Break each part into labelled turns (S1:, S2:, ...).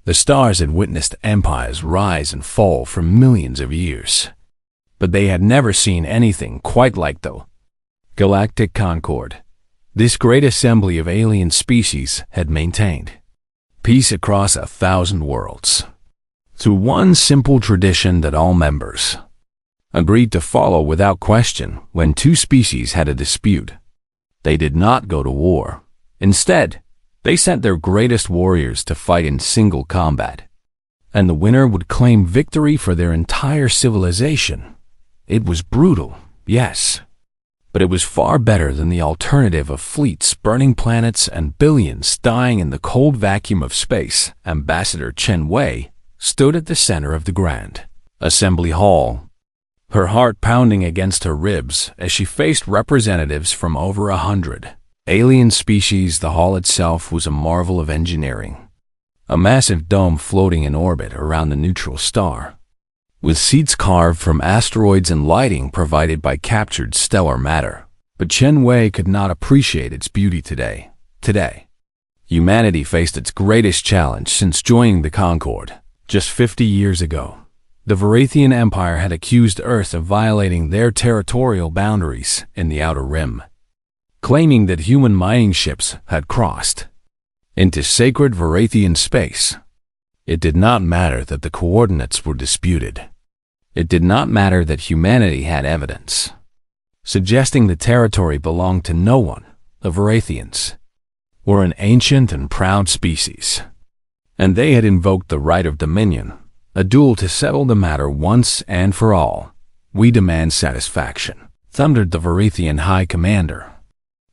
S1: The stars had witnessed empires rise and fall for millions of years, but they had never seen anything quite like the Galactic Concord. This great assembly of alien species had maintained peace across 1,000 worlds through one simple tradition that all members agreed to follow without question. When two species had a dispute, they did not go to war. Instead, they sent their greatest warriors to fight in single combat, and the winner would claim victory for their entire civilization. It was brutal, yes, but it was far better than the alternative of fleets burning planets and billions dying in the cold vacuum of space. Ambassador Chen Wei stood at the center of the grand assembly hall, her heart pounding against her ribs as she faced representatives from over 100 alien species. The hall itself was a marvel of engineering, a massive dome floating in orbit around the neutral star, with seats carved from asteroids and lighting provided by captured stellar matter. But Chen Wei could not appreciate its beauty today. Today, humanity faced its greatest challenge since joining the Concord. Just 50 years ago, the Varathian Empire had accused Earth of violating their territorial boundaries in the Outer Rim, claiming that human mining ships had crossed into sacred Varathian space. It did not matter that the coordinates were disputed. It did not matter that humanity had evidence suggesting the territory belonged to no one. The Varathians were an ancient and proud species, and they had invoked the right of dominion, a duel to settle the matter once and for all. "We demand satisfaction," thundered the Varathian High Commander,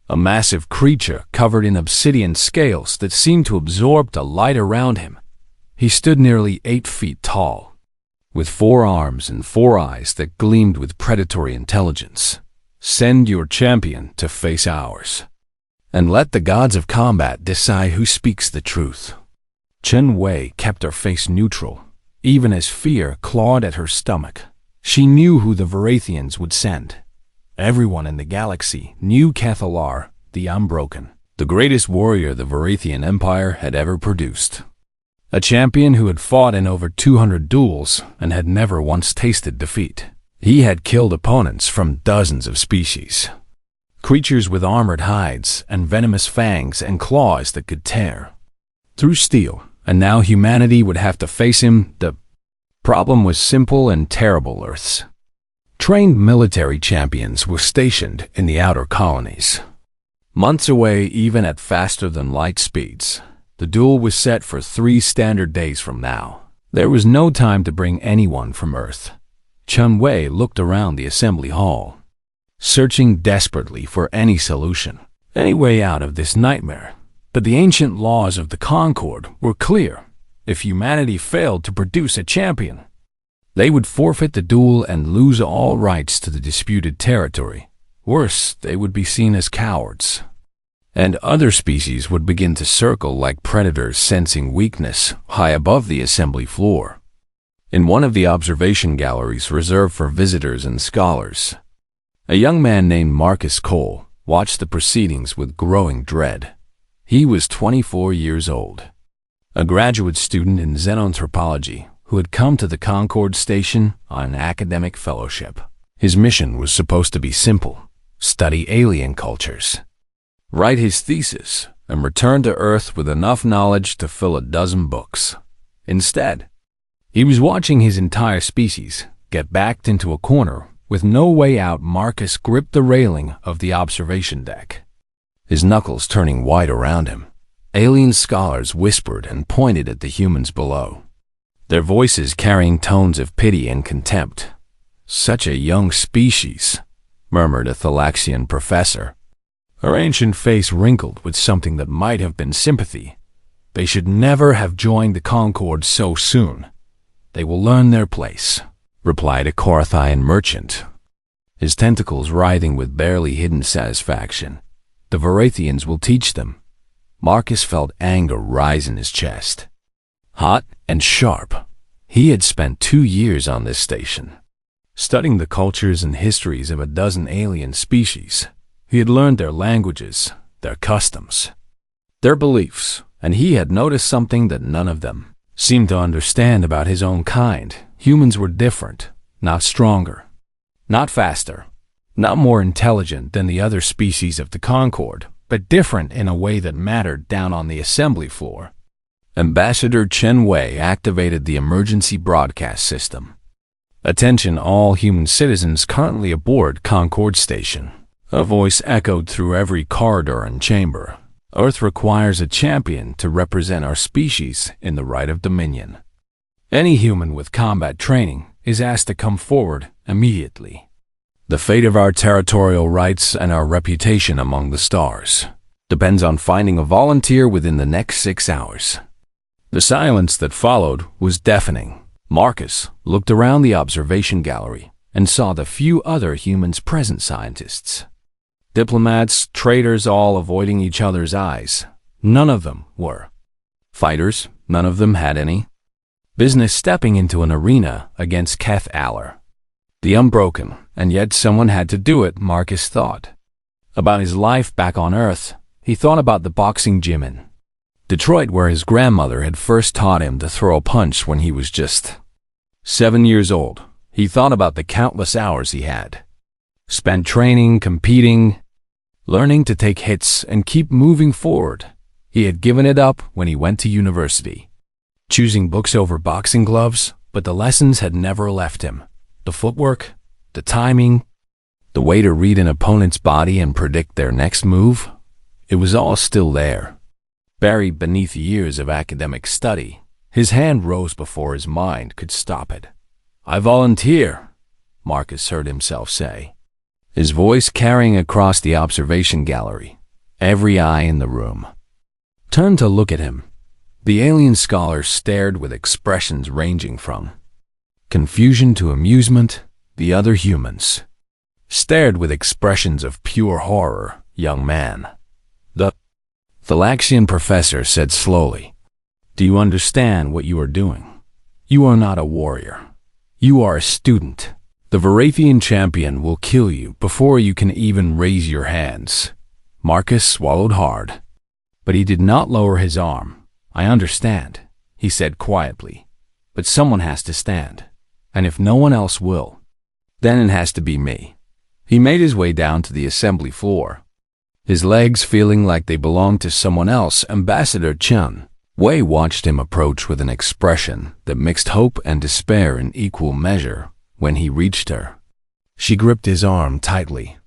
S1: a massive creature covered in obsidian scales that seemed to absorb the light around him. He stood nearly 8 feet tall, with 4 arms and 4 eyes that gleamed with predatory intelligence. "Send your champion to face ours, and let the gods of combat decide who speaks the truth." Chen Wei kept her face neutral, even as fear clawed at her stomach. She knew who the Varathians would send. Everyone in the galaxy knew Cathalar, the Unbroken, the greatest warrior the Varathian Empire had ever produced. A champion who had fought in over 200 duels and had never once tasted defeat. He had killed opponents from dozens of species, creatures with armored hides and venomous fangs and claws that could tear through steel. And now humanity would have to face him. The problem was simple and terrible. Earth's trained military champions were stationed in the outer colonies, months away, even at faster-than-light speeds. The duel was set for 3 standard days from now. There was no time to bring anyone from Earth. Chen Wei looked around the assembly hall, searching desperately for any solution, any way out of this nightmare. But the ancient laws of the Concord were clear. If humanity failed to produce a champion, they would forfeit the duel and lose all rights to the disputed territory. Worse, they would be seen as cowards, and other species would begin to circle like predators, sensing weakness high above the assembly floor. In one of the observation galleries reserved for visitors and scholars, a young man named Marcus Cole watched the proceedings with growing dread. He was 24 years old, a graduate student in xenanthropology who had come to the Concord station on an academic fellowship. His mission was supposed to be simple: study alien cultures, write his thesis, and return to Earth with enough knowledge to fill a dozen books. Instead, he was watching his entire species get backed into a corner with no way out. Marcus gripped the railing of the observation deck, his knuckles turning white around him. Alien scholars whispered and pointed at the humans below, their voices carrying tones of pity and contempt. "Such a young species," murmured a Thalaxian professor, her ancient face wrinkled with something that might have been sympathy. "They should never have joined the Concord so soon. They will learn their place," replied a Korathian merchant, his tentacles writhing with barely hidden satisfaction. "The Varathians will teach them." Marcus felt anger rise in his chest, hot and sharp. He had spent 2 years on this station, studying the cultures and histories of a dozen alien species. He had learned their languages, their customs, their beliefs, and he had noticed something that none of them seemed to understand about his own kind. Humans were different, not stronger, not faster, not more intelligent than the other species of the Concord, but different in a way that mattered down on the assembly floor. Ambassador Chen Wei activated the emergency broadcast system. Attention all human citizens currently aboard Concord Station. A voice echoed through every corridor and chamber. Earth requires a champion to represent our species in the right of dominion. Any human with combat training is asked to come forward immediately. The fate of our territorial rights and our reputation among the stars depends on finding a volunteer within the next 6 hours. The silence that followed was deafening. Marcus looked around the observation gallery and saw the few other humans present: scientists, diplomats, traders, all avoiding each other's eyes. None of them were fighters. None of them had any business stepping into an arena against Keth Aller, the unbroken, and yet someone had to do it. Marcus thought about his life back on Earth. He thought about the boxing gym in Detroit where his grandmother had first taught him to throw a punch when he was just 7 years old. He thought about the countless hours he had spent training, competing, learning to take hits and keep moving forward. He had given it up when he went to university, choosing books over boxing gloves, but the lessons had never left him. The footwork, the timing, the way to read an opponent's body and predict their next move, it was all still there. Buried beneath years of academic study, his hand rose before his mind could stop it. "I volunteer," Marcus heard himself say, his voice carrying across the observation gallery. Every eye in the room turned to look at him. The alien scholars stared with expressions ranging from confusion to amusement. The other humans stared with expressions of pure horror. "Young man," the Thalaxian professor said slowly, "do you understand what you are doing? You are not a warrior. You are a student. The Varathian champion will kill you before you can even raise your hands." Marcus swallowed hard, but he did not lower his arm. "I understand," he said quietly, "but someone has to stand, and if no one else will, then it has to be me." He made his way down to the assembly floor, his legs feeling like they belonged to someone else. Ambassador Chen Wei watched him approach with an expression that mixed hope and despair in equal measure. When he reached her, she gripped his arm tightly.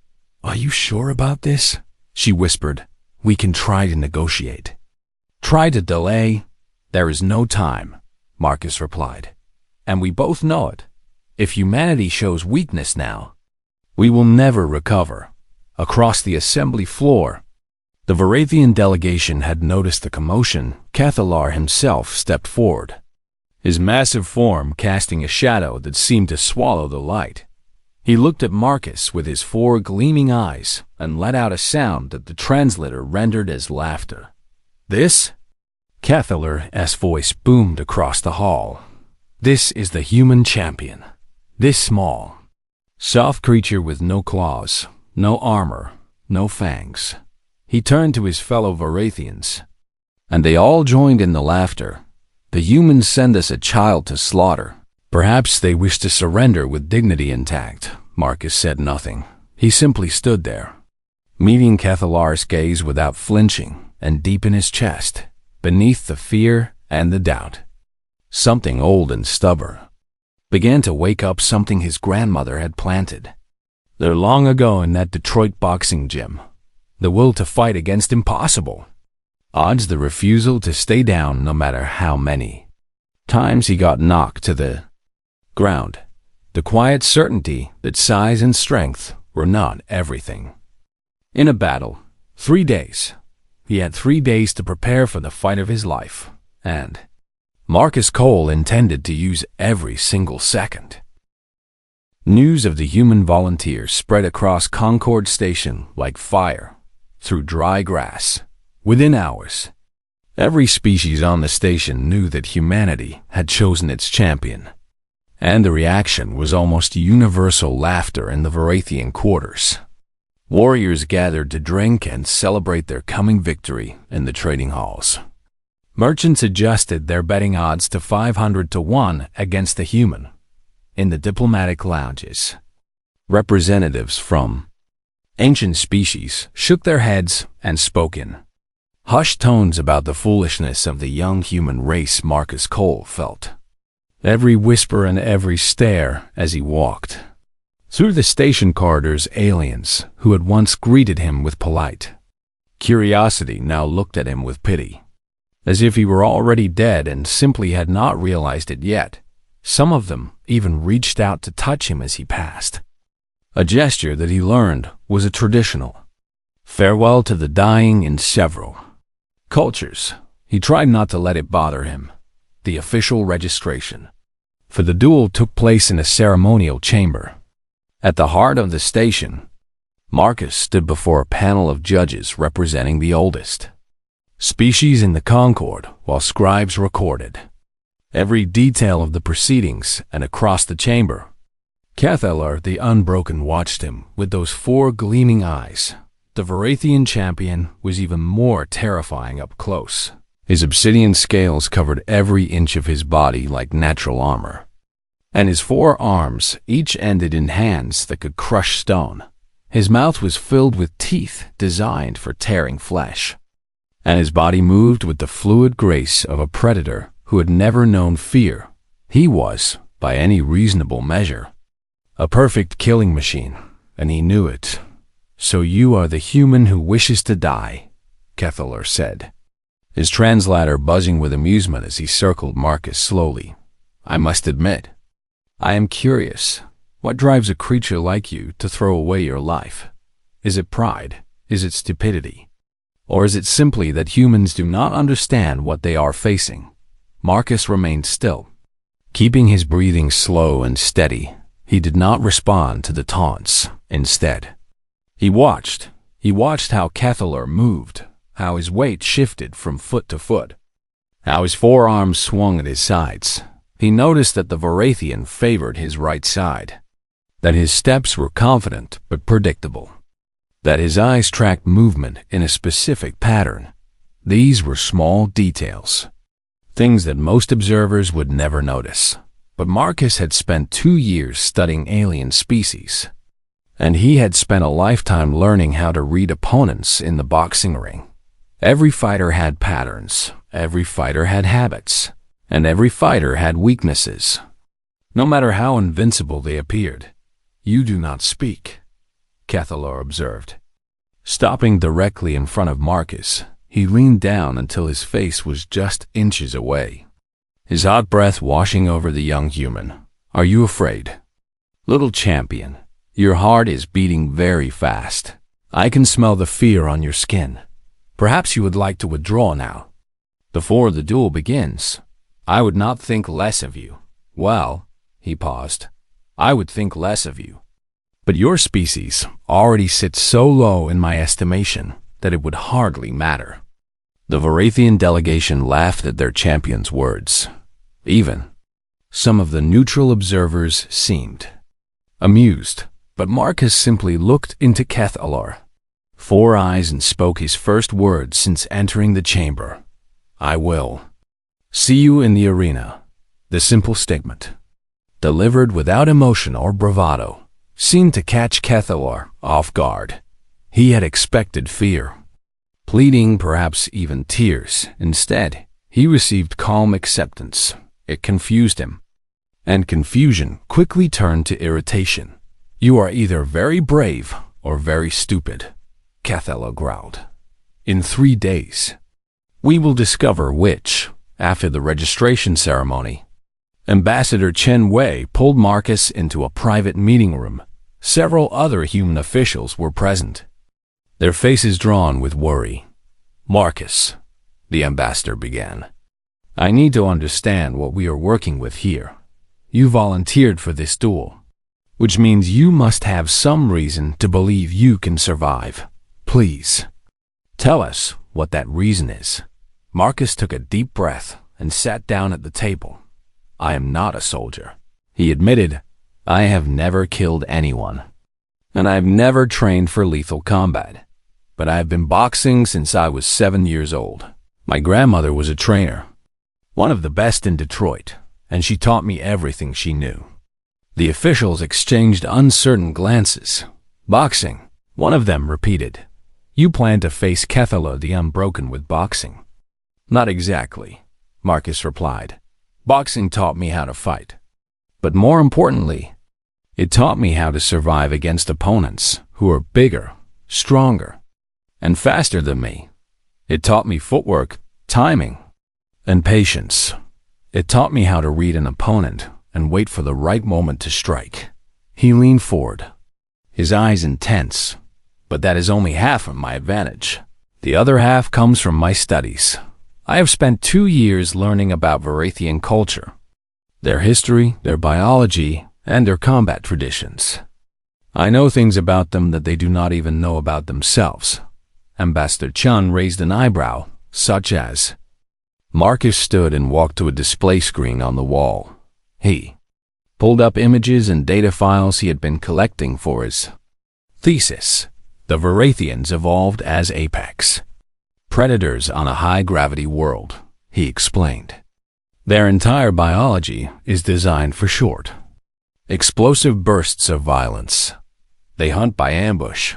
S1: "Are you sure about this?" she whispered. "We can try to negotiate. Try to delay." "There is no time," Marcus replied. "And we both know it. If humanity shows weakness now, we will never recover." Across the assembly floor, the Varathian delegation had noticed the commotion. Cathalar himself stepped forward, his massive form casting a shadow that seemed to swallow the light. He looked at Marcus with his 4 gleaming eyes and let out a sound that the translator rendered as laughter. "This?" Cathalar's voice boomed across the hall. "This is the human champion. This small, soft creature with no claws, no armor, no fangs." He turned to his fellow Varathians, and they all joined in the laughter. "The humans send us a child to slaughter. Perhaps they wish to surrender with dignity intact." Marcus said nothing. He simply stood there, meeting Cathalar's gaze without flinching, and deep in his chest, beneath the fear and the doubt, something old and stubborn began to wake up, something his grandmother had planted there long ago in that Detroit boxing gym. The will to fight against impossible odds, the refusal to stay down no matter how many times he got knocked to the ground, the quiet certainty that size and strength were not everything. In a battle, 3 days. He had 3 days to prepare for the fight of his life, and Marcus Cole intended to use every single second. News of the human volunteers spread across Concord Station like fire through dry grass. Within hours, every species on the station knew that humanity had chosen its champion, and the reaction was almost universal laughter in the Varathian quarters. Warriors gathered to drink and celebrate their coming victory in the trading halls. Merchants adjusted their betting odds to 500 to 1 against the human. In the diplomatic lounges, representatives from ancient species shook their heads and spoke in hushed tones about the foolishness of the young human race. Marcus Cole felt every whisper and every stare as he walked through the station corridors. Aliens who had once greeted him with polite curiosity now looked at him with pity, as if he were already dead and simply had not realized it yet. Some of them even reached out to touch him as he passed. A gesture that he learned was a traditional farewell to the dying in several cultures. He tried not to let it bother him. The official registration for the duel took place in a ceremonial chamber. At the heart of the station, Marcus stood before a panel of judges representing the oldest species in the Concord, while scribes recorded every detail of the proceedings. And across the chamber, Cathalar the Unbroken watched him with those 4 gleaming eyes. The Varathian champion was even more terrifying up close. His obsidian scales covered every inch of his body like natural armor, and his 4 arms each ended in hands that could crush stone. His mouth was filled with teeth designed for tearing flesh, and his body moved with the fluid grace of a predator who had never known fear. He was, by any reasonable measure, a perfect killing machine, and he knew it. "So you are the human who wishes to die," Cathalar said, his translator buzzing with amusement as he circled Marcus slowly. "I must admit, I am curious. What drives a creature like you to throw away your life? Is it pride? Is it stupidity? Or is it simply that humans do not understand what they are facing?" Marcus remained still, keeping his breathing slow and steady. He did not respond to the taunts. Instead, he watched how Cathalar moved, how his weight shifted from foot to foot, how his 4 arms swung at his sides. He noticed that the Varathian favored his right side, that his steps were confident but predictable, that his eyes tracked movement in a specific pattern. These were small details, things that most observers would never notice. But Marcus had spent 2 years studying alien species, and he had spent a lifetime learning how to read opponents in the boxing ring. Every fighter had patterns, every fighter had habits, and every fighter had weaknesses. No matter how invincible they appeared. "You do not speak," Cathalar observed. Stopping directly in front of Marcus, he leaned down until his face was just inches away, his hot breath washing over the young human. "Are you afraid? Little champion, your heart is beating very fast. I can smell the fear on your skin. Perhaps you would like to withdraw now. Before the duel begins, I would not think less of you." "Well," he paused, "I would think less of you. But your species already sits so low in my estimation that it would hardly matter." The Varathian delegation laughed at their champion's words. Even some of the neutral observers seemed amused, but Marcus simply looked into Cathalar, 4 eyes, and spoke his first words since entering the chamber. "I will see you in the arena." The simple statement, delivered without emotion or bravado, seemed to catch Cathalar off guard. He had expected fear, pleading, perhaps even tears. Instead, he received calm acceptance. It confused him, and confusion quickly turned to irritation. "You are either very brave or very stupid," Cathalar growled. "In 3 days, we will discover which." After the registration ceremony, Ambassador Chen Wei pulled Marcus into a private meeting room. Several other human officials were present, their faces drawn with worry. "Marcus," the ambassador began, "I need to understand what we are working with here. You volunteered for this duel, which means you must have some reason to believe you can survive. Please, tell us what that reason is." Marcus took a deep breath and sat down at the table. "I am not a soldier," he admitted. "I have never killed anyone, and I have never trained for lethal combat. But I have been boxing since I was 7 years old. My grandmother was a trainer, one of the best in Detroit, and she taught me everything she knew. The officials exchanged uncertain glances. Boxing, one of them repeated. You plan to face Kethala the Unbroken with boxing? Not exactly, Marcus replied. Boxing taught me how to fight. But more importantly, it taught me how to survive against opponents who are bigger, stronger, and faster than me. It taught me footwork, timing, and patience. It taught me how to read an opponent and wait for the right moment to strike. He leaned forward, his eyes intense, but that is only half of my advantage. The other half comes from my studies. I have spent 2 years learning about Varathian culture, their history, their biology, and their combat traditions. I know things about them that they do not even know about themselves. Ambassador Chun raised an eyebrow, such as... Marcus stood and walked to a display screen on the wall. He pulled up images and data files he had been collecting for his thesis. The Varathians evolved as apex predators on a high-gravity world, he explained. Their entire biology is designed for short, explosive bursts of violence. They hunt by ambush,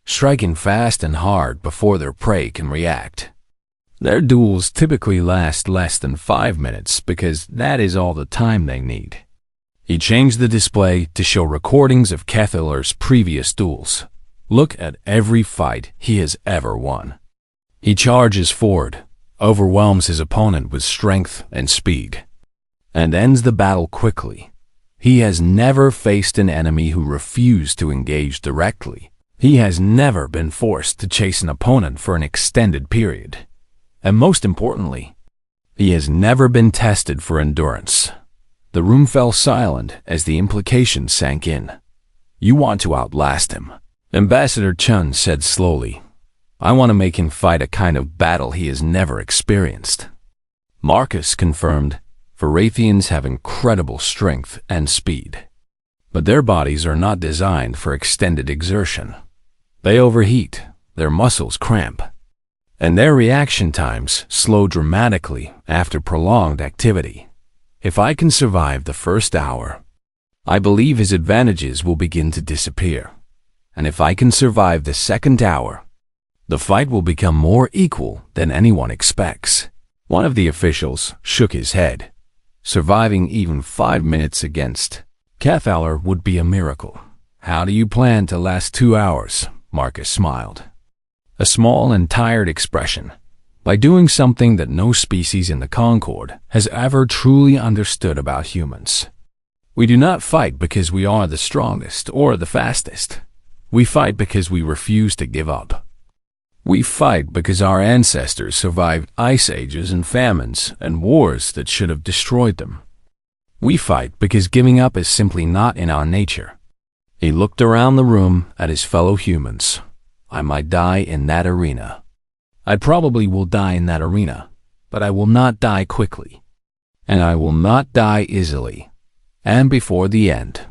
S1: striking fast and hard before their prey can react. Their duels typically last less than 5 minutes because that is all the time they need. He changed the display to show recordings of Kethalar's previous duels. Look at every fight he has ever won. He charges forward, overwhelms his opponent with strength and speed, and ends the battle quickly. He has never faced an enemy who refused to engage directly. He has never been forced to chase an opponent for an extended period. And most importantly, he has never been tested for endurance. The room fell silent as the implications sank in. You want to outlast him, Ambassador Chun said slowly. I want to make him fight a kind of battle he has never experienced. Marcus confirmed, Varathians have incredible strength and speed, but their bodies are not designed for extended exertion. They overheat, their muscles cramp, and their reaction times slow dramatically after prolonged activity. If I can survive the first hour, I believe his advantages will begin to disappear. And if I can survive the second hour, the fight will become more equal than anyone expects. One of the officials shook his head. Surviving even 5 minutes against Kethalar would be a miracle. How do you plan to last 2 hours? Marcus smiled. A small and tired expression. By doing something that no species in the Concord has ever truly understood about humans. We do not fight because we are the strongest or the fastest. We fight because we refuse to give up. We fight because our ancestors survived ice ages and famines and wars that should have destroyed them. We fight because giving up is simply not in our nature. He looked around the room at his fellow humans. I might die in that arena. I probably will die in that arena, but I will not die quickly. And I will not die easily. And before the end.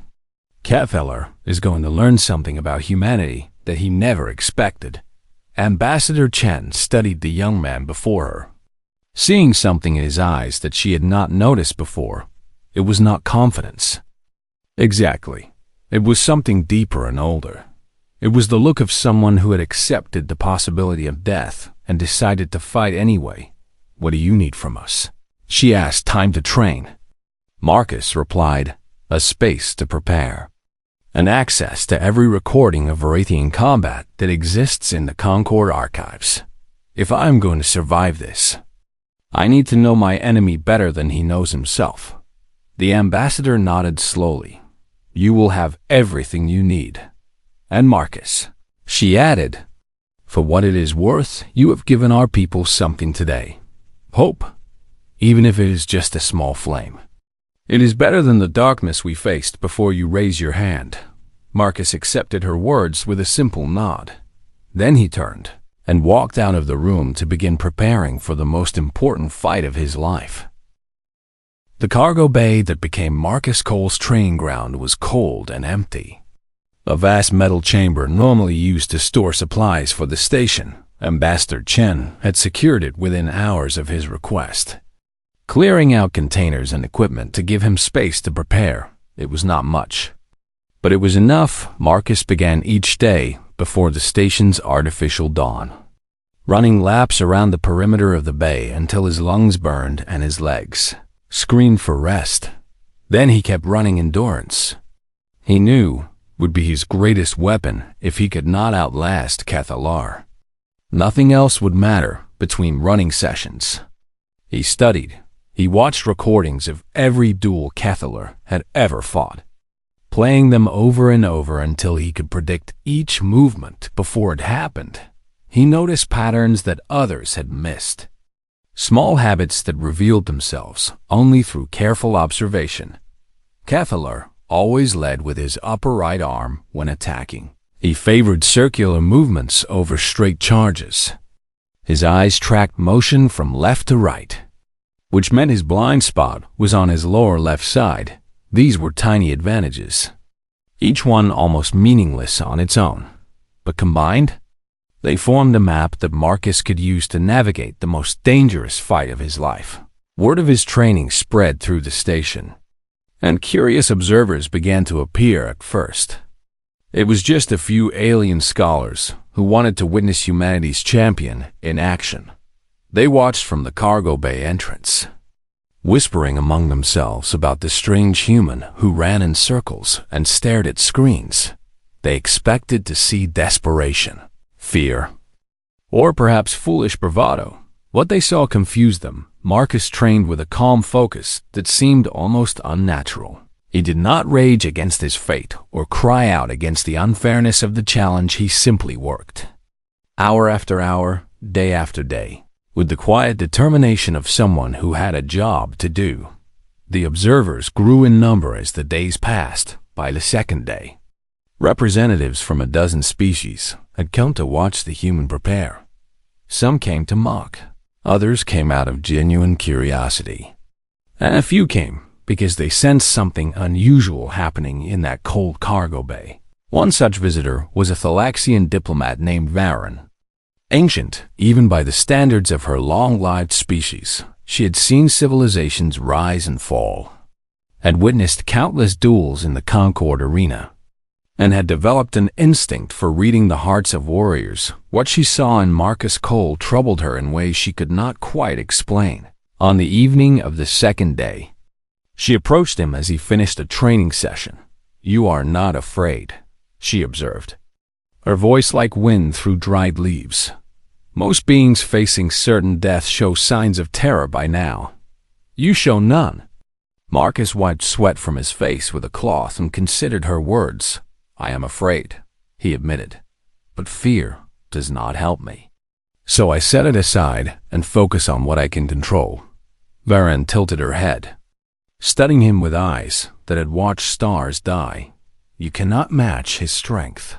S1: Kethalar is going to learn something about humanity that he never expected. Ambassador Chen studied the young man before her. Seeing something in his eyes that she had not noticed before, it was not confidence. Exactly. It was something deeper and older. It was the look of someone who had accepted the possibility of death and decided to fight anyway. What do you need from us? She asked. Time to train. Marcus replied, a space to prepare. And access to every recording of Varathian combat that exists in the Concord archives. If I am going to survive this, I need to know my enemy better than he knows himself. The ambassador nodded slowly. You will have everything you need. And Marcus, she added, for what it is worth, you have given our people something today. Hope, even if it is just a small flame. It is better than the darkness we faced before you raise your hand. Marcus accepted her words with a simple nod. Then he turned and walked out of the room to begin preparing for the most important fight of his life. The cargo bay that became Marcus Cole's training ground was cold and empty. A vast metal chamber normally used to store supplies for the station Ambassador Chen had secured it within hours of his request. Clearing out containers and equipment to give him space to prepare, it was not much. But it was enough. Marcus began each day before the station's artificial dawn, running laps around the perimeter of the bay until his lungs burned and his legs screamed for rest. Then he kept running. Endurance, he knew, would be his greatest weapon if he could not outlast Cathalar. Nothing else would matter between running sessions. He studied. He watched recordings of every duel Cathalar had ever fought, playing them over and over until he could predict each movement before it happened. He noticed patterns that others had missed, small habits that revealed themselves only through careful observation. Cathalar always led with his upper right arm when attacking. He favored circular movements over straight charges. His eyes tracked motion from left to right, which meant his blind spot was on his lower left side. These were tiny advantages, each one almost meaningless on its own, but combined, they formed a map that Marcus could use to navigate the most dangerous fight of his life. Word of his training spread through the station, and curious observers began to appear. At first, it was just a few alien scholars who wanted to witness humanity's champion in action. They watched from the cargo bay entrance, whispering among themselves about the strange human who ran in circles and stared at screens. They expected to see desperation, fear, or perhaps foolish bravado. What they saw confused them. Marcus trained with a calm focus that seemed almost unnatural. He did not rage against his fate or cry out against the unfairness of the challenge. He simply worked, hour after hour, day after day, with the quiet determination of someone who had a job to do. The observers grew in number as the days passed. By the second day, representatives from a dozen species had come to watch the human prepare. Some came to mock, others came out of genuine curiosity, and a few came because they sensed something unusual happening in that cold cargo bay. One such visitor was a Thalaxian diplomat named Varen. Ancient, even by the standards of her long-lived species, she had seen civilizations rise and fall, had witnessed countless duels in the Concord arena, and had developed an instinct for reading the hearts of warriors. What she saw in Marcus Cole troubled her in ways she could not quite explain. On the evening of the second day, she approached him as he finished a training session. "You are not afraid," she observed, her voice like wind through dried leaves. "Most beings facing certain death show signs of terror by now. You show none." Marcus wiped sweat from his face with a cloth and considered her words. "I am afraid," he admitted, "but fear does not help me. So I set it aside and focus on what I can control." Varen tilted her head, studying him with eyes that had watched stars die. "You cannot match his strength,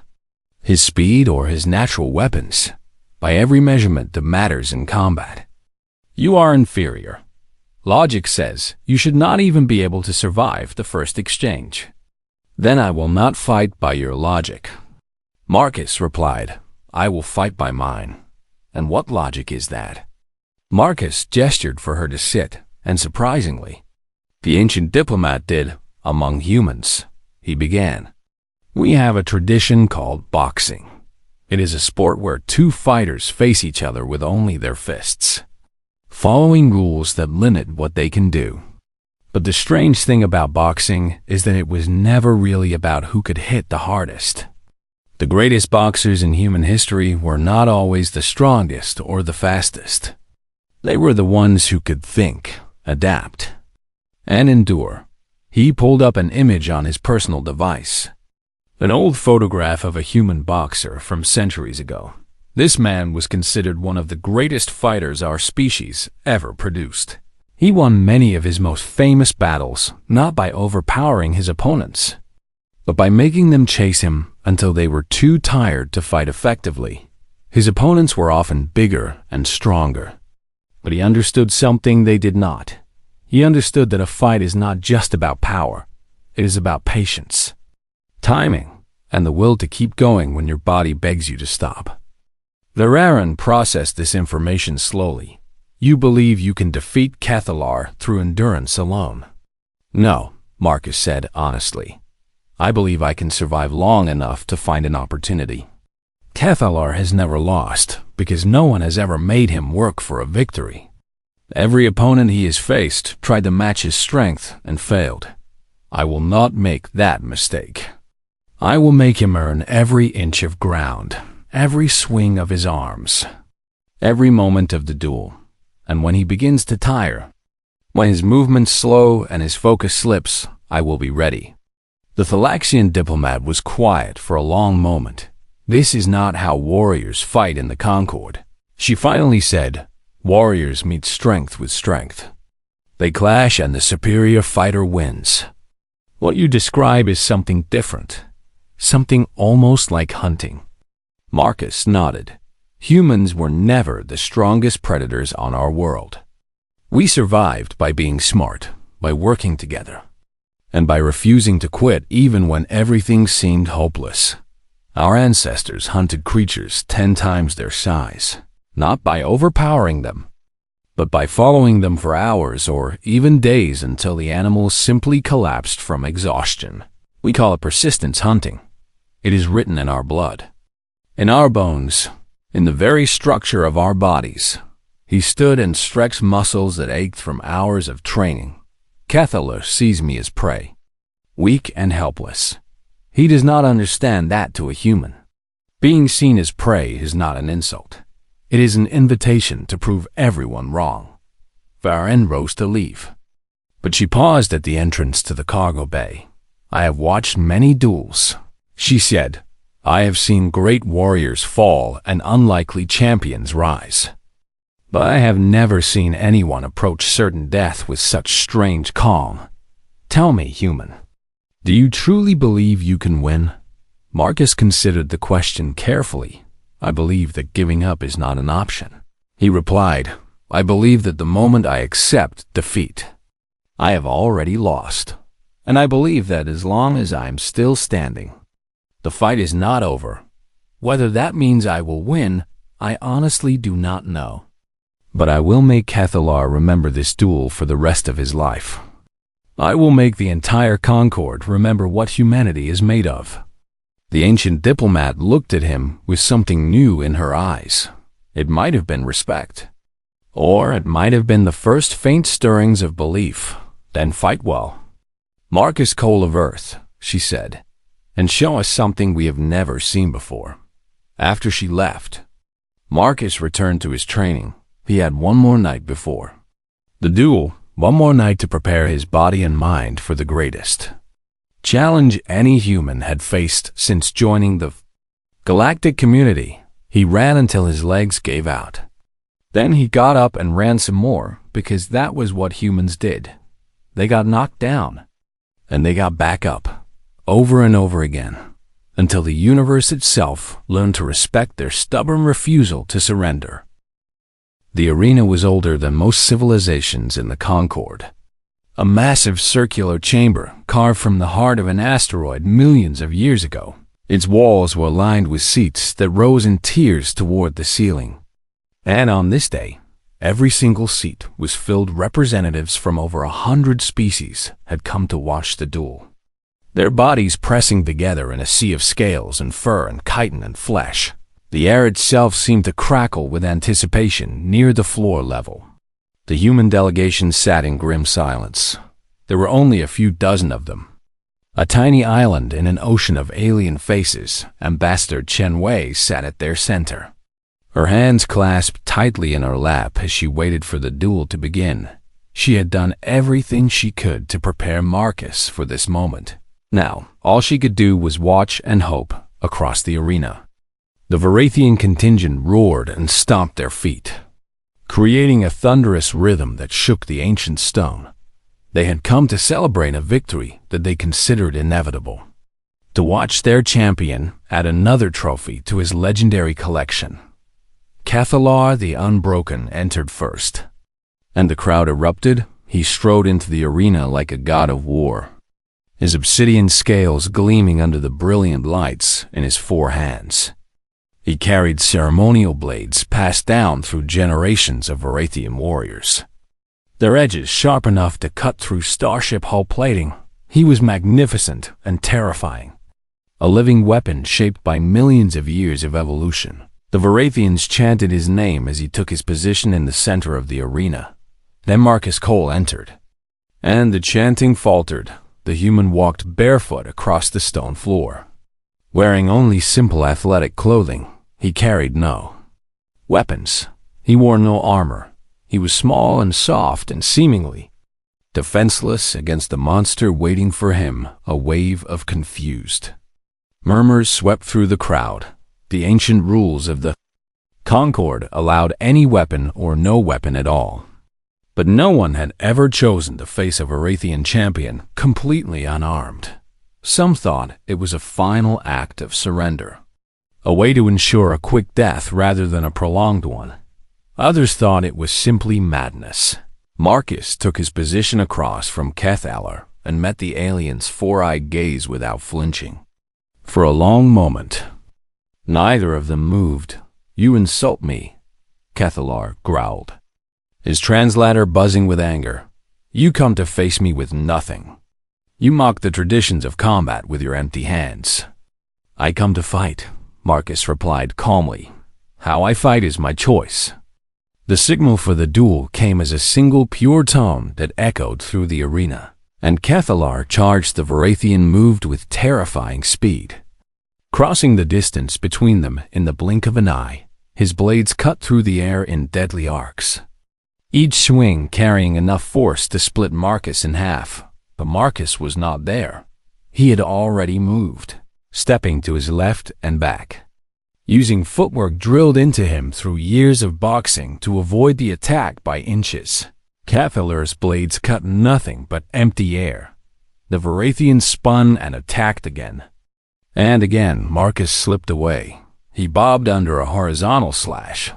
S1: his speed, or his natural weapons. By every measurement that matters in combat, you are inferior. Logic says you should not even be able to survive the first exchange." "Then I will not fight by your logic," Marcus replied. "I will fight by mine." "And what logic is that?" Marcus gestured for her to sit, and surprisingly, the ancient diplomat did. "Among humans," he began, "we have a tradition called boxing. It is a sport where two fighters face each other with only their fists, following rules that limit what they can do. But the strange thing about boxing is that it was never really about who could hit the hardest. The greatest boxers in human history were not always the strongest or the fastest. They were the ones who could think, adapt, and endure." He pulled up an image on his personal device, an old photograph of a human boxer from centuries ago. This man was considered one of the greatest fighters our species ever produced. He won many of his most famous battles, not by overpowering his opponents, but by making them chase him until they were too tired to fight effectively. His opponents were often bigger and stronger, but he understood something they did not. He understood that a fight is not just about power. It is about patience, timing, and the will to keep going when your body begs you to stop. Vararan processed this information slowly. You believe you can defeat Cathalar through endurance alone? No, Marcus said honestly. I believe I can survive long enough to find an opportunity. Cathalar has never lost because no one has ever made him work for a victory. Every opponent he has faced tried to match his strength and failed. I will not make that mistake. I will make him earn every inch of ground, every swing of his arms, every moment of the duel. And when he begins to tire, when his movements slow and his focus slips, I will be ready. The Thalaxian diplomat was quiet for a long moment. This is not how warriors fight in the Concord. She finally said, warriors meet strength with strength. They clash and the superior fighter wins. What you describe is something different, something almost like hunting. Marcus nodded. Humans were never the strongest predators on our world. We survived by being smart, by working together, and by refusing to quit even when everything seemed hopeless. Our ancestors hunted creatures 10 times their size, not by overpowering them, but by following them for hours or even days until the animals simply collapsed from exhaustion. We call it persistence hunting. It is written in our blood, in our bones, in the very structure of our bodies. He stood and stretched muscles that ached from hours of training. Cathalar sees me as prey, weak and helpless. He does not understand that to a human. Being seen as prey is not an insult. It is an invitation to prove everyone wrong. Varen rose to leave, but she paused at the entrance to the cargo bay. I have watched many duels, she said. I have seen great warriors fall and unlikely champions rise. But I have never seen anyone approach certain death with such strange calm. Tell me, human, do you truly believe you can win? Marcus considered the question carefully. I believe that giving up is not an option. He replied, I believe that the moment I accept defeat, I have already lost. And I believe that as long as I am still standing, the fight is not over. Whether that means I will win, I honestly do not know. But I will make Cathalar remember this duel for the rest of his life. I will make the entire Concord remember what humanity is made of. The ancient diplomat looked at him with something new in her eyes. It might have been respect, or it might have been the first faint stirrings of belief. Then fight well. Marcus Cole of Earth, she said, and show us something we have never seen before. After she left, Marcus returned to his training. He had one more night before the duel, one more night to prepare his body and mind for the greatest challenge any human had faced since joining the galactic community. He ran until his legs gave out. Then he got up and ran some more, because that was what humans did. They got knocked down, and they got back up, over and over again, until the universe itself learned to respect their stubborn refusal to surrender. The arena was older than most civilizations in the Concord. A massive circular chamber carved from the heart of an asteroid millions of years ago. Its walls were lined with seats that rose in tiers toward the ceiling. And on this day, every single seat was filled. Representatives from over 100 species had come to watch the duel, their bodies pressing together in a sea of scales and fur and chitin and flesh. The air itself seemed to crackle with anticipation near the floor level. The human delegation sat in grim silence. There were only a few dozen of them. A tiny island in an ocean of alien faces, Ambassador Chen Wei sat at their center. Her hands clasped tightly in her lap as she waited for the duel to begin. She had done everything she could to prepare Marcus for this moment. Now, all she could do was watch and hope across the arena. The Varathian contingent roared and stomped their feet, creating a thunderous rhythm that shook the ancient stone. They had come to celebrate a victory that they considered inevitable, to watch their champion add another trophy to his legendary collection. Cathalar the Unbroken entered first, and the crowd erupted. He strode into the arena like a god of war, his obsidian scales gleaming under the brilliant lights in his 4 hands. He carried ceremonial blades passed down through generations of Varathian warriors. Their edges sharp enough to cut through starship hull plating. He was magnificent and terrifying. A living weapon shaped by millions of years of evolution. The Varathians chanted his name as he took his position in the center of the arena. Then Marcus Cole entered. And the chanting faltered. The human walked barefoot across the stone floor. Wearing only simple athletic clothing, he carried no weapons. He wore no armor. He was small and soft and seemingly defenseless against the monster waiting for him. A wave of confused murmurs swept through the crowd. The ancient rules of the Concord allowed any weapon or no weapon at all. But no one had ever chosen to face a Varathian champion completely unarmed. Some thought it was a final act of surrender, a way to ensure a quick death rather than a prolonged one. Others thought it was simply madness. Marcus took his position across from Cathalar and met the alien's four-eyed gaze without flinching. For a long moment, neither of them moved. "You insult me," Cathalar growled, his translator buzzing with anger. "You come to face me with nothing. You mock the traditions of combat with your empty hands." "I come to fight," Marcus replied calmly. "How I fight is my choice." The signal for the duel came as a single pure tone that echoed through the arena, and Cathalar charged. The Varathian moved with terrifying speed, crossing the distance between them in the blink of an eye. His blades cut through the air in deadly arcs, each swing carrying enough force to split Marcus in half. But Marcus was not there. He had already moved, stepping to his left and back, using footwork drilled into him through years of boxing to avoid the attack by inches. Cathalar's blades cut nothing but empty air. The Varathian spun and attacked again. And again, Marcus slipped away. He bobbed under a horizontal slash,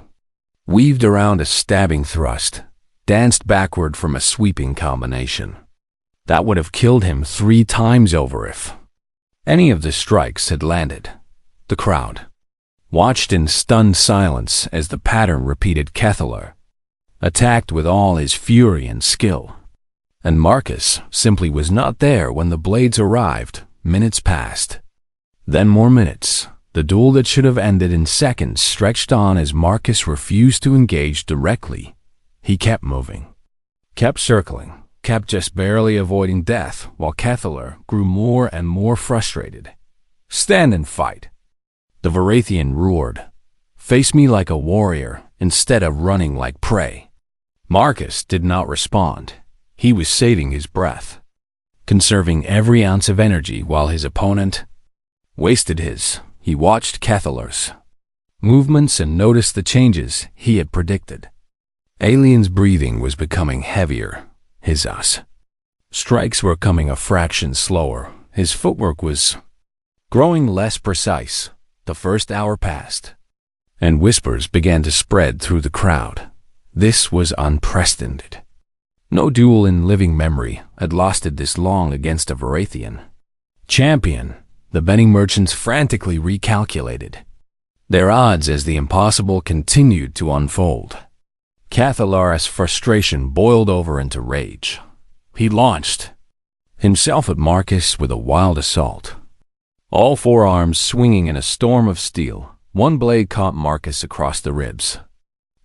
S1: weaved around a stabbing thrust, danced backward from a sweeping combination. That would have killed him 3 times over if any of the strikes had landed. The crowd watched in stunned silence as the pattern repeated. Cathalar attacked with all his fury and skill, and Marcus simply was not there when the blades arrived. Minutes passed. Then more minutes. The duel that should have ended in seconds stretched on as Marcus refused to engage directly. He kept moving, kept circling, kept just barely avoiding death, while Cathalar grew more and more frustrated. "Stand and fight," the Varathian roared. "Face me like a warrior instead of running like prey." Marcus did not respond. He was saving his breath, conserving every ounce of energy while his opponent wasted his. He watched Cathalar's movements and noticed the changes he had predicted. Alien's breathing was becoming heavier. His strikes were coming a fraction slower. His footwork was growing less precise. The first hour passed, and whispers began to spread through the crowd. This was unprecedented. No duel in living memory had lasted this long against a Varathian champion. The betting merchants frantically recalculated their odds as the impossible continued to unfold. Cathalar's frustration boiled over into rage. He launched himself at Marcus with a wild assault, all 4 arms swinging in a storm of steel. One blade caught Marcus across the ribs,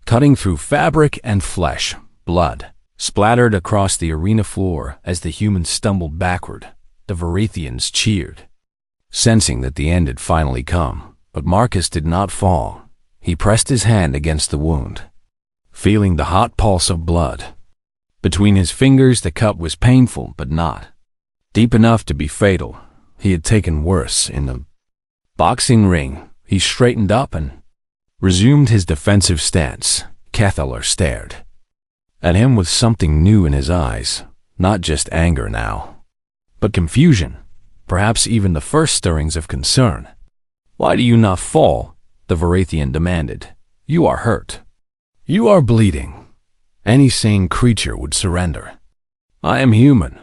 S1: cutting through fabric and flesh. Blood splattered across the arena floor as the human stumbled backward. The Varathians cheered, sensing that the end had finally come. But Marcus did not fall. He pressed his hand against the wound, feeling the hot pulse of blood. Between his fingers, the cut was painful, but not deep enough to be fatal. He had taken worse in the boxing ring. He straightened up and resumed his defensive stance. Cathalar stared at him with something new in his eyes, not just anger now, but confusion, perhaps even the first stirrings of concern. "Why do you not fall?" the Varathian demanded. "You are hurt. You are bleeding. Any sane creature would surrender." "I am human,"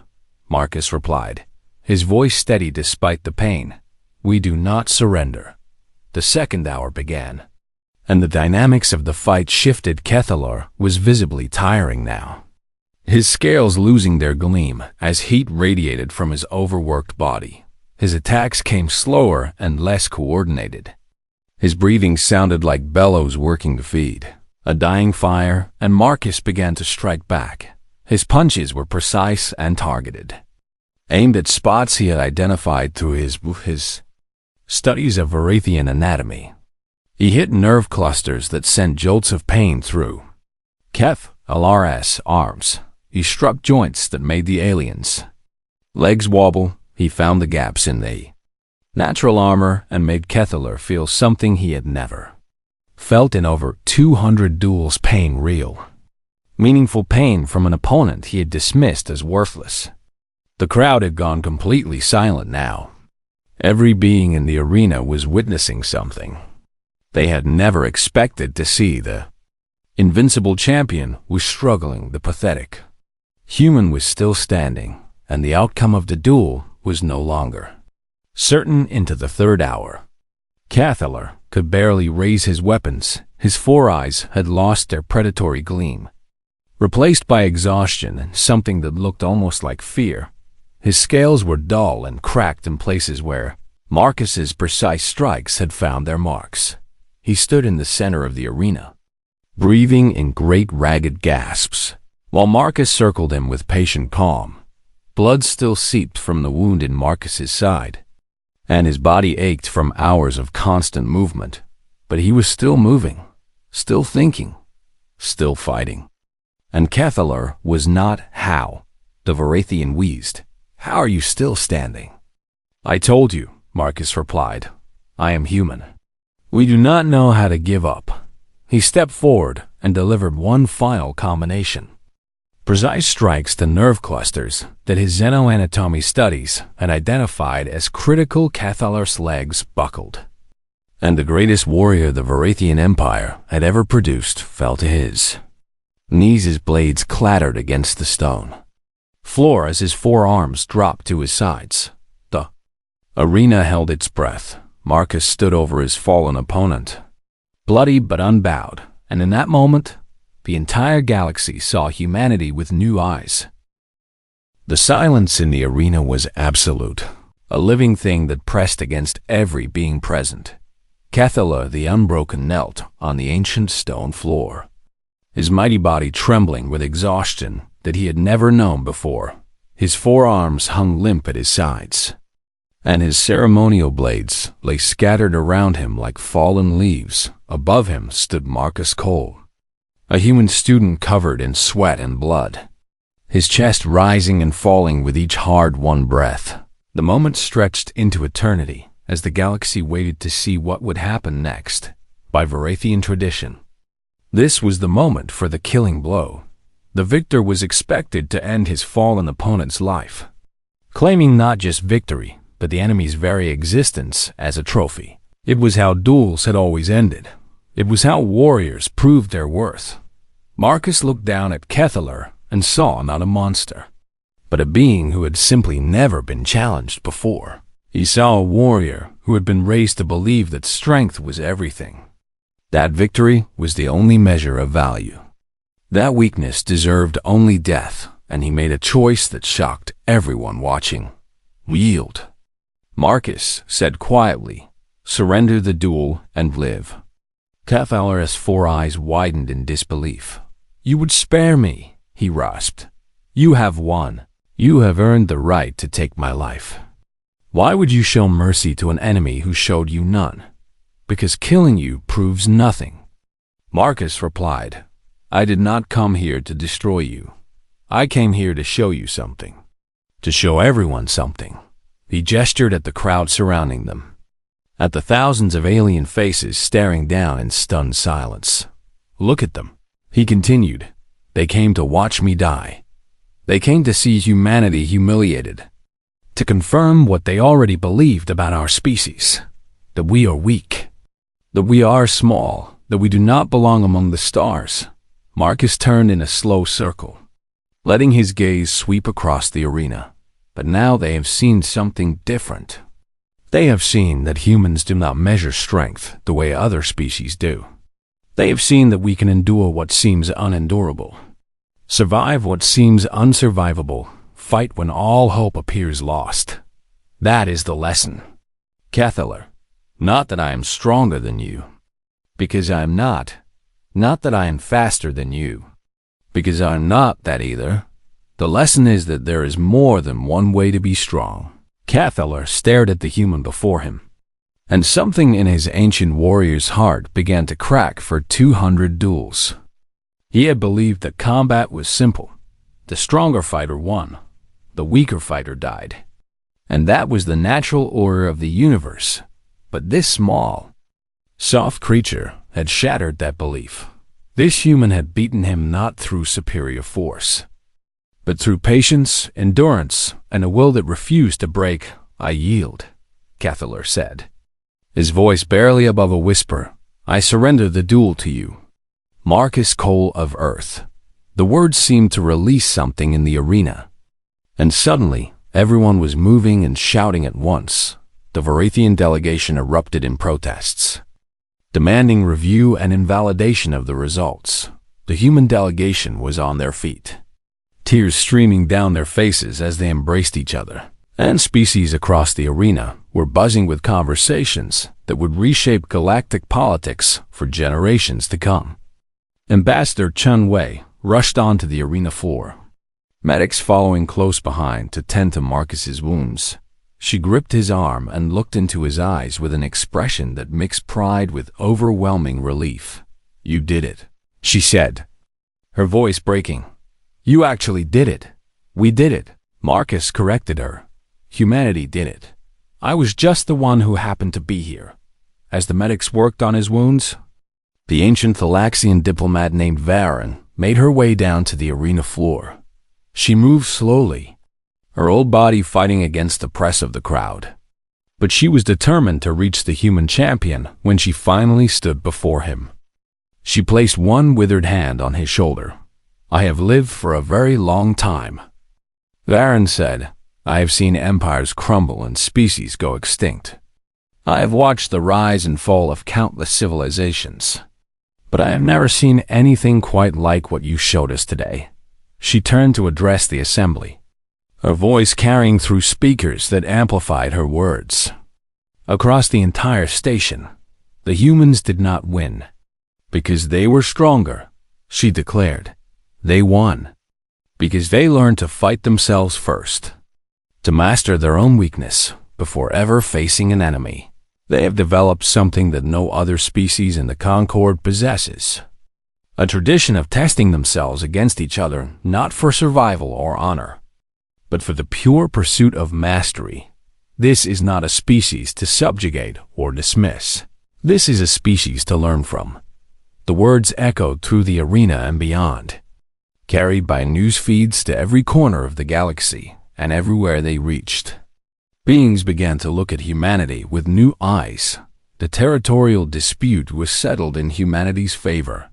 S1: Marcus replied, his voice steady despite the pain. "We do not surrender." the second hour began, and the dynamics of the fight shifted. Kethalor was visibly tiring now, his scales losing their gleam as heat radiated from his overworked body. His attacks came slower and less coordinated. His breathing sounded like bellows working to feed a dying fire, and Marcus began to strike back. His punches were precise and targeted, aimed at spots he had identified through his studies of Varathian anatomy. He hit nerve clusters that sent jolts of pain through Kethalor's arms. He struck joints that made the aliens' legs wobble. He found the gaps in the natural armor and made Kethalor feel something he had never felt in over 200 duels. Pain real, meaningful pain from an opponent he had dismissed as worthless. The crowd had gone completely silent now. Every being in the arena was witnessing something they had never expected to see. The invincible champion was struggling. The pathetic human was still standing, and the outcome of the duel was no longer certain. Into the third hour, Kethalor could barely raise his weapons. His four eyes had lost their predatory gleam, replaced by exhaustion and something that looked almost like fear. His scales were dull and cracked in places where Marcus's precise strikes had found their marks. He stood in the center of the arena, breathing in great ragged gasps, while Marcus circled him with patient calm. Blood still seeped from the wound in Marcus's side, and his body ached from hours of constant movement. But he was still moving, still thinking, still fighting. And Kethalor was not. How? The Varathian wheezed. How are you still standing? I told you, Marcus replied. I am human. We do not know how to give up. He stepped forward and delivered one final combination. Precise strikes to nerve clusters that his xenoanatomy studies had identified as critical. Kethalor's legs buckled, and the greatest warrior the Varathian Empire had ever produced fell to his knees. His blades clattered against the stone floor as his forearms dropped to his sides. The arena held its breath. Marcus stood over his fallen opponent, bloody but unbowed, and in that moment, the entire galaxy saw humanity with new eyes. The silence in the arena was absolute, a living thing that pressed against every being present. Kethalor the Unbroken knelt on the ancient stone floor, his mighty body trembling with exhaustion that he had never known before. His forearms hung limp at his sides, and his ceremonial blades lay scattered around him like fallen leaves. Above him stood Marcus Cole, a human student covered in sweat and blood, his chest rising and falling with each hard-won breath. The moment stretched into eternity as the galaxy waited to see what would happen next. By Varathian tradition, this was the moment for the killing blow. The victor was expected to end his fallen opponent's life, claiming not just victory, but the enemy's very existence as a trophy. It was how duels had always ended. It was how warriors proved their worth. Marcus looked down at Kethalor and saw not a monster, but a being who had simply never been challenged before. He saw a warrior who had been raised to believe that strength was everything, that victory was the only measure of value, that weakness deserved only death, and he made a choice that shocked everyone watching. Yield, Marcus said quietly. Surrender the duel and live. Kethalor's four eyes widened in disbelief. You would spare me, he rasped. You have won. You have earned the right to take my life. Why would you show mercy to an enemy who showed you none? Because killing you proves nothing. Marcus replied, I did not come here to destroy you. I came here to show you something. To show everyone something. He gestured at the crowd surrounding them, at the thousands of alien faces staring down in stunned silence. Look at them, he continued. They came to watch me die. They came to see humanity humiliated, to confirm what they already believed about our species, that we are weak, that we are small, that we do not belong among the stars. Marcus turned in a slow circle, letting his gaze sweep across the arena. But now they have seen something different. They have seen that humans do not measure strength the way other species do. They have seen that we can endure what seems unendurable, survive what seems unsurvivable, fight when all hope appears lost. That is the lesson. Cathaler, not that I am stronger than you, because I am not. Not that I am faster than you, because I am not that either. The lesson is that there is more than one way to be strong. Cathaler stared at the human before him, and something in his ancient warrior's heart began to crack for 200 duels. He had believed that combat was simple. The stronger fighter won, the weaker fighter died. And that was the natural order of the universe. But this small, soft creature had shattered that belief. This human had beaten him not through superior force, but through patience, endurance, and a will that refused to break. I yield, Cathaler said, his voice barely above a whisper. I surrender the duel to you. Marcus Cole of Earth. The words seemed to release something in the arena, and suddenly everyone was moving and shouting at once. The Varathian delegation erupted in protests, demanding review and invalidation of the results. The human delegation was on their feet, tears streaming down their faces as they embraced each other. And species across the arena were buzzing with conversations that would reshape galactic politics for generations to come. Ambassador Chun Wei rushed onto the arena floor, medics following close behind to tend to Marcus's wounds. She gripped his arm and looked into his eyes with an expression that mixed pride with overwhelming relief. You did it, she said, her voice breaking. You actually did it. We did it. Marcus corrected her. Humanity did it. I was just the one who happened to be here. As the medics worked on his wounds, the ancient Thalaxian diplomat named Varen made her way down to the arena floor. She moved slowly, her old body fighting against the press of the crowd. But she was determined to reach the human champion when she finally stood before him. She placed one withered hand on his shoulder. I have lived for a very long time, Varen said. I have seen empires crumble and species go extinct. I have watched the rise and fall of countless civilizations, but I have never seen anything quite like what you showed us today. She turned to address the assembly, her voice carrying through speakers that amplified her words. Across the entire station, the humans did not win, because they were stronger, she declared. They won, because they learned to fight themselves first, to master their own weakness before ever facing an enemy. They have developed something that no other species in the Concord possesses, a tradition of testing themselves against each other not for survival or honor, but for the pure pursuit of mastery. This is not a species to subjugate or dismiss. This is a species to learn from. The words echoed through the arena and beyond, carried by news feeds to every corner of the galaxy, and everywhere they reached, beings began to look at humanity with new eyes. The territorial dispute was settled in humanity's favor.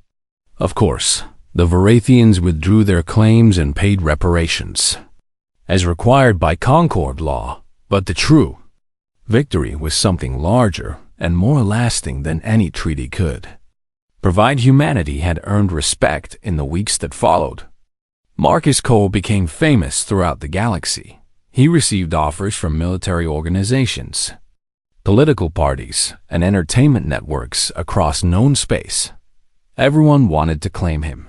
S1: Of course, the Varathians withdrew their claims and paid reparations, as required by Concord law, but the true victory was something larger and more lasting than any treaty could provide. Humanity had earned respect in the weeks that followed. Marcus Cole became famous throughout the galaxy. He received offers from military organizations, political parties, and entertainment networks across known space. Everyone wanted to claim him,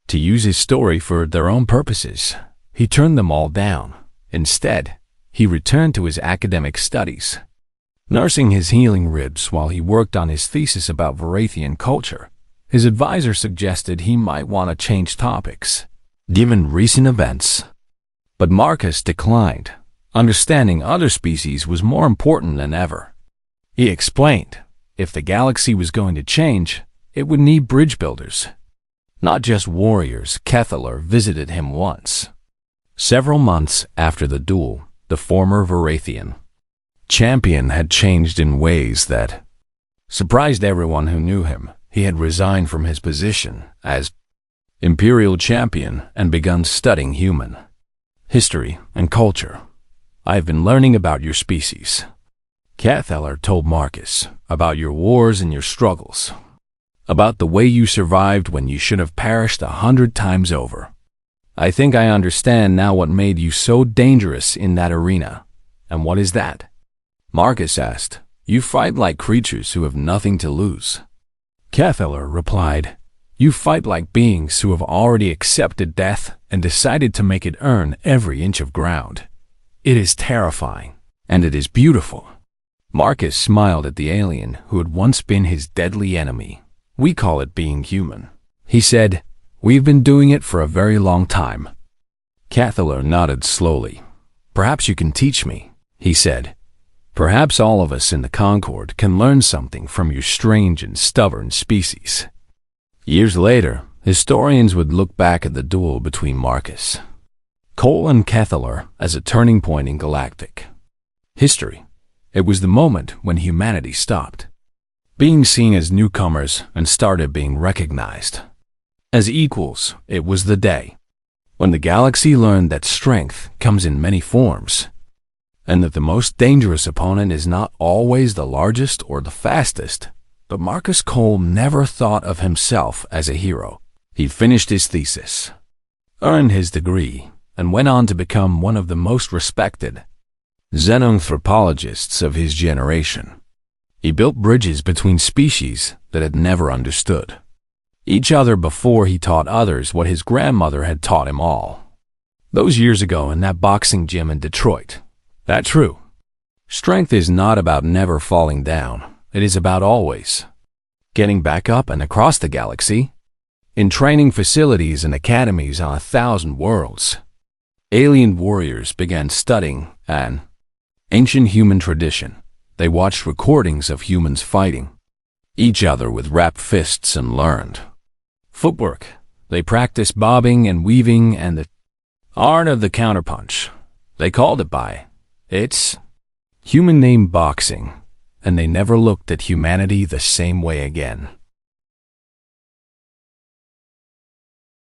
S1: to use his story for their own purposes. He turned them all down. Instead, he returned to his academic studies, nursing his healing ribs while he worked on his thesis about Varathian culture. His advisor suggested he might want to change topics, given recent events. But Marcus declined. Understanding other species was more important than ever. He explained, if the galaxy was going to change, it would need bridge builders, not just warriors. Cathaler visited him once, several months after the duel. The former Varathian champion had changed in ways that surprised everyone who knew him. He had resigned from his position as Imperial Champion and begun studying human history and culture. I have been learning about your species, Catheller told Marcus about your wars and your struggles, about the way you survived when you should have perished 100 times over. I think I understand now what made you so dangerous in that arena. And what is that? Marcus asked. You fight like creatures who have nothing to lose. Catheller replied, you fight like beings who have already accepted death and decided to make it earn every inch of ground. It is terrifying, and it is beautiful. Marcus smiled at the alien who had once been his deadly enemy. We call it being human. He said, we've been doing it for a very long time. Catheller nodded slowly. Perhaps you can teach me, he said. Perhaps all of us in the Concord can learn something from your strange and stubborn species. Years later, historians would look back at the duel between Marcus, Cole, and Catheller as a turning point in galactic history. It was the moment when humanity stopped being seen as newcomers and started being recognized as equals. It was the day when the galaxy learned that strength comes in many forms, and that the most dangerous opponent is not always the largest or the fastest. But Marcus Cole never thought of himself as a hero. He finished his thesis, earned his degree, and went on to become one of the most respected xenanthropologists of his generation. He built bridges between species that had never understood each other before he taught others what his grandmother had taught him all those years ago in that boxing gym in Detroit. That's true. Strength is not about never falling down. It is about always getting back up and across the galaxy. In training facilities and academies on 1,000 worlds, alien warriors began studying an ancient human tradition. They watched recordings of humans fighting each other with wrapped fists and learned footwork. They practiced bobbing and weaving and the art of the counterpunch. They called it by its human name, boxing, and they never looked at humanity the same way again.